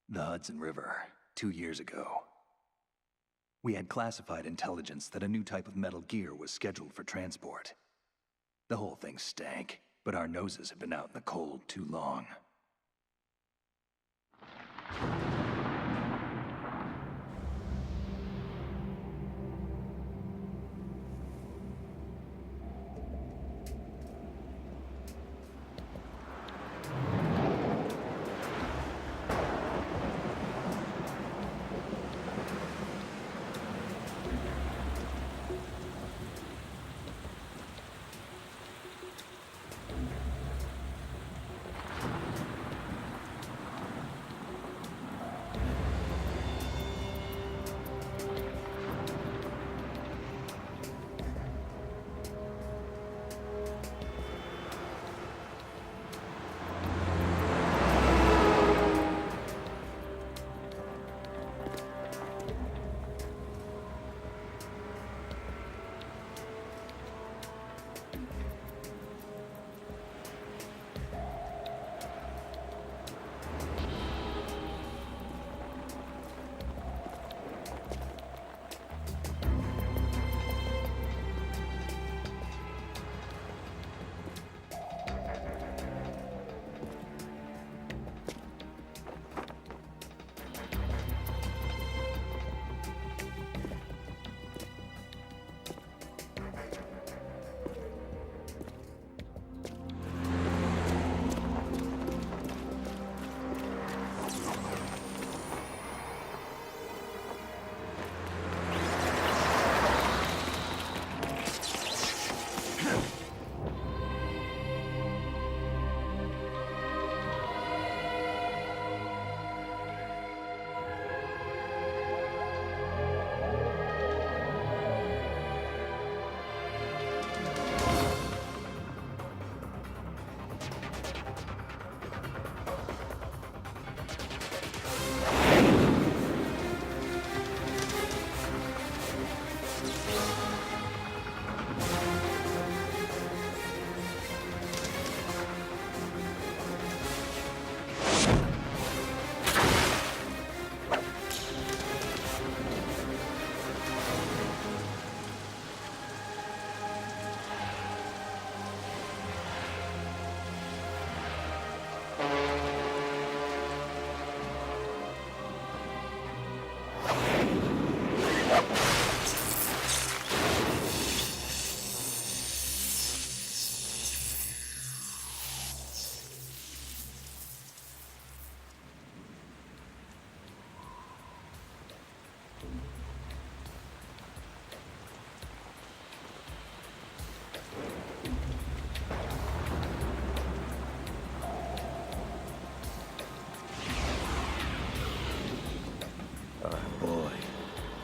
The Hudson River, 2 years ago. We had classified intelligence that a new type of metal gear was scheduled for transport. The whole thing stank, but our noses had been out in the cold too long.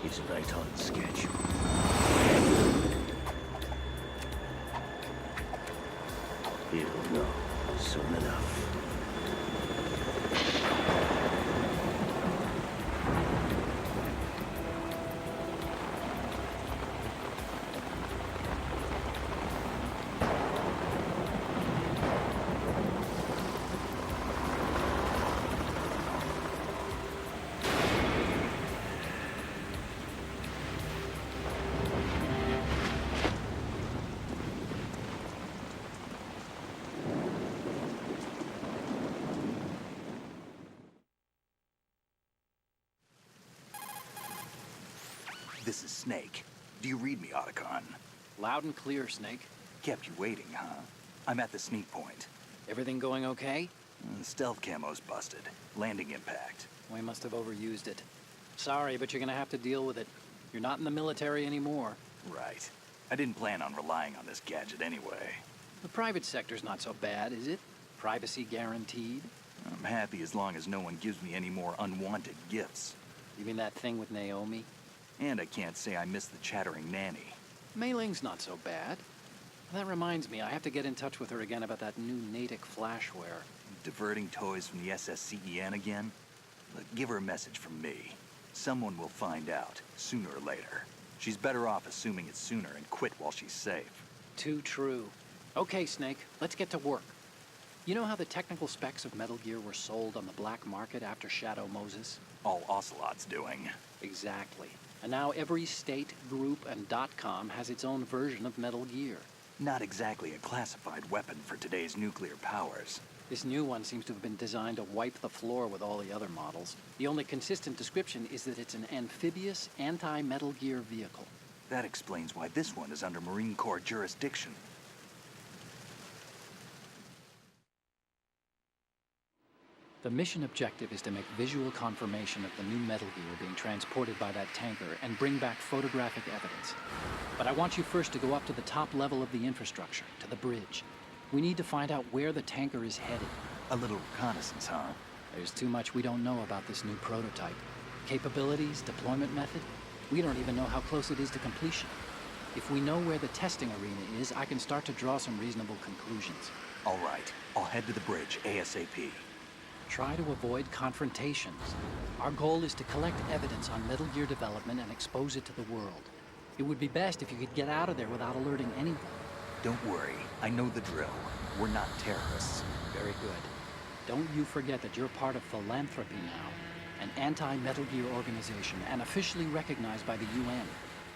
He's right on schedule. He'll know soon enough. This is Snake. Do you read me, Otacon? Loud and clear, Snake. Kept you waiting, huh? I'm at the sneak point. Everything going okay? Stealth camo's busted. Landing impact. We must have overused it. Sorry, but you're gonna have to deal with it. You're not in the military anymore. Right. I didn't plan on relying on this gadget anyway. The private sector's not so bad, is it? Privacy guaranteed? I'm happy as long as no one gives me any more unwanted gifts. You mean that thing with Naomi? And I can't say I miss the chattering nanny. Mei Ling's not so bad. That reminds me, I have to get in touch with her again about that new Natick flashware. Diverting toys from the SSCEN again? Look, give her a message from me. Someone will find out, sooner or later. She's better off assuming it sooner and quit while she's safe. Too true. Okay, Snake, let's get to work. You know how the technical specs of Metal Gear were sold on the black market after Shadow Moses? All Ocelot's doing. Exactly. And now every state, group, and .com has its own version of Metal Gear. Not exactly a classified weapon for today's nuclear powers. This new one seems to have been designed to wipe the floor with all the other models. The only consistent description is that it's an amphibious, anti-Metal Gear vehicle. That explains why this one is under Marine Corps jurisdiction. The mission objective is to make visual confirmation of the new Metal Gear being transported by that tanker and bring back photographic evidence. But I want you first to go up to the top level of the infrastructure, to the bridge. We need to find out where the tanker is headed. A little reconnaissance, huh? There's too much we don't know about this new prototype. Capabilities, deployment method. We don't even know how close it is to completion. If we know where the testing arena is, I can start to draw some reasonable conclusions. All right, I'll head to the bridge ASAP. Try to avoid confrontations. Our goal is to collect evidence on Metal Gear development and expose it to the world. It would be best if you could get out of there without alerting anyone. Don't worry, I know the drill. We're not terrorists. Very good. Don't you forget that you're part of Philanthropy now, an anti-Metal Gear organization and officially recognized by the UN.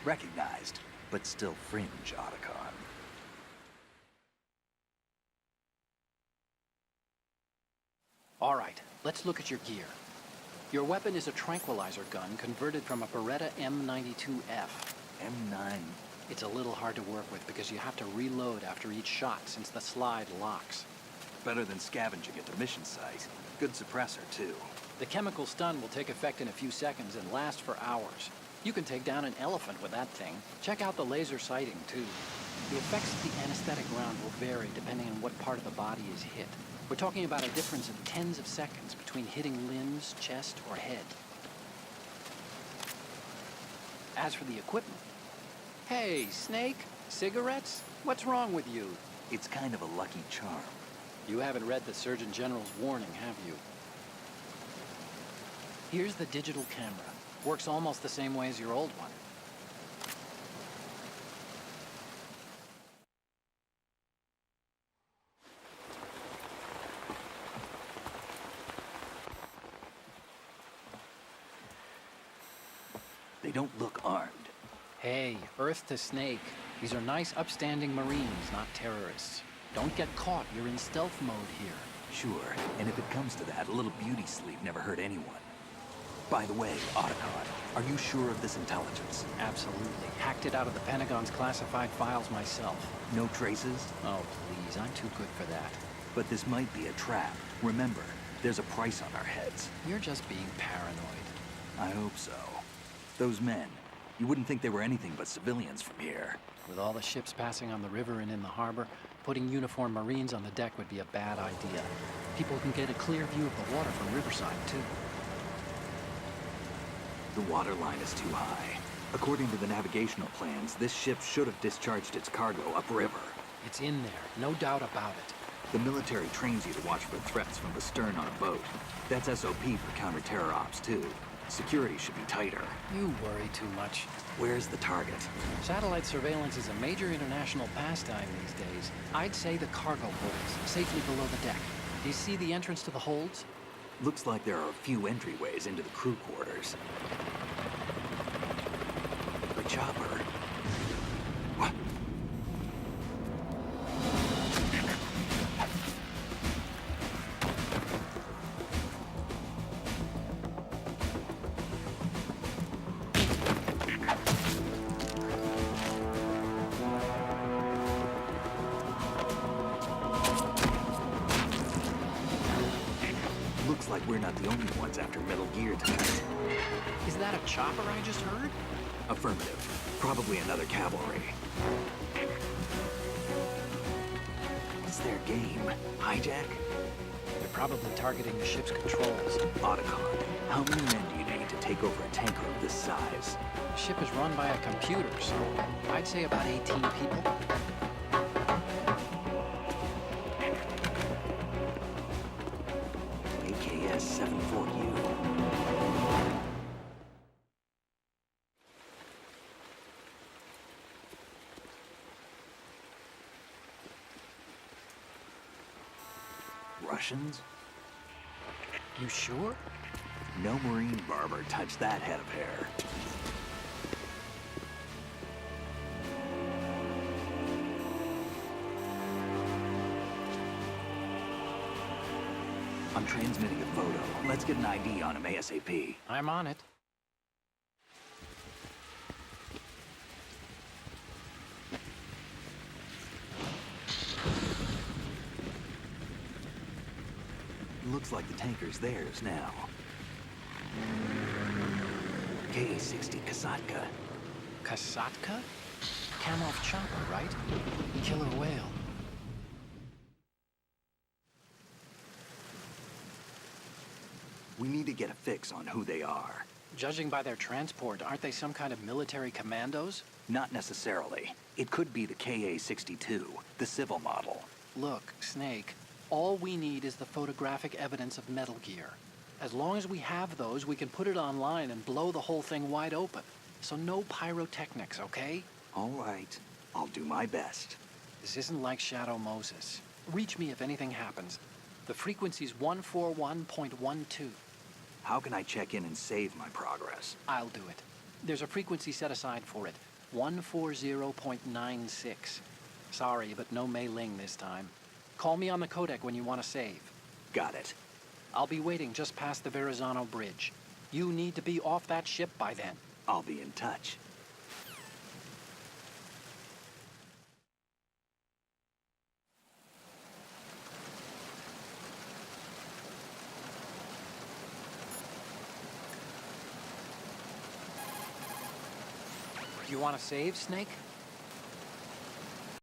Recognized, but still fringe, Otacon. All right, let's look at your gear. Your weapon is a tranquilizer gun converted from a Beretta M92F. M9. It's a little hard to work with because you have to reload after each shot since the slide locks. Better than scavenging at the mission site. Good suppressor, too. The chemical stun will take effect in a few seconds and last for hours. You can take down an elephant with that thing. Check out the laser sighting, too. The effects of the anesthetic round will vary depending on what part of the body is hit. We're talking about a difference of tens of seconds between hitting limbs, chest, or head. As for the equipment... Hey, Snake, cigarettes? What's wrong with you? It's kind of a lucky charm. You haven't read the Surgeon General's warning, have you? Here's the digital camera. Works almost the same way as your old one. They don't look armed. Hey, Earth to Snake. These are nice, upstanding Marines, not terrorists. Don't get caught. You're in stealth mode here. Sure, and if it comes to that, a little beauty sleep never hurt anyone. By the way, Otacon, are you sure of this intelligence? Absolutely. Hacked it out of the Pentagon's classified files myself. No traces? Oh, please. I'm too good for that. But this might be a trap. Remember, there's a price on our heads. You're just being paranoid. I hope so. Those men, you wouldn't think they were anything but civilians from here. With all the ships passing on the river and in the harbor, putting uniformed Marines on the deck would be a bad idea. People can get a clear view of the water from Riverside, too. The water line is too high. According to the navigational plans, this ship should have discharged its cargo upriver. It's in there, no doubt about it. The military trains you to watch for threats from the stern on a boat. That's SOP for counter-terror ops, too. Security should be tighter. You worry too much. Where's the target? Satellite surveillance is a major international pastime these days. I'd say the cargo holds, safely below the deck. Do you see the entrance to the holds? Looks like there are a few entryways into the crew quarters. The chopper. What? Looks like we're not the only ones after Metal Gear tonight. Is that a chopper I just heard? Affirmative. Probably another cavalry. It's their game. Hijack? They're probably targeting the ship's controls. Otacon, how many men do you need to take over a tanker of this size? The ship is run by a computer, so I'd say about 18 people. AKS 74U. Russians? You sure? No Marine barber touched that head of hair. I'm transmitting a photo. Let's get an ID on him ASAP. I'm on it. Looks like the tanker's theirs now. Ka-60 Kasatka. Kasatka? Kamov chopper, right? Killer whale. We need to get a fix on who they are. Judging by their transport, aren't they some kind of military commandos? Not necessarily. It could be the Ka-62, the civil model. Look, Snake, all we need is the photographic evidence of Metal Gear. As long as we have those, we can put it online and blow the whole thing wide open. So no pyrotechnics, okay? All right. I'll do my best. This isn't like Shadow Moses. Reach me if anything happens. The frequency's 141.12. How can I check in and save my progress? I'll do it. There's a frequency set aside for it. 140.96. Sorry, but no Mei Ling this time. Call me on the codec when you want to save. Got it. I'll be waiting just past the Verrazano Bridge. You need to be off that ship by then. I'll be in touch. You want to save, Snake?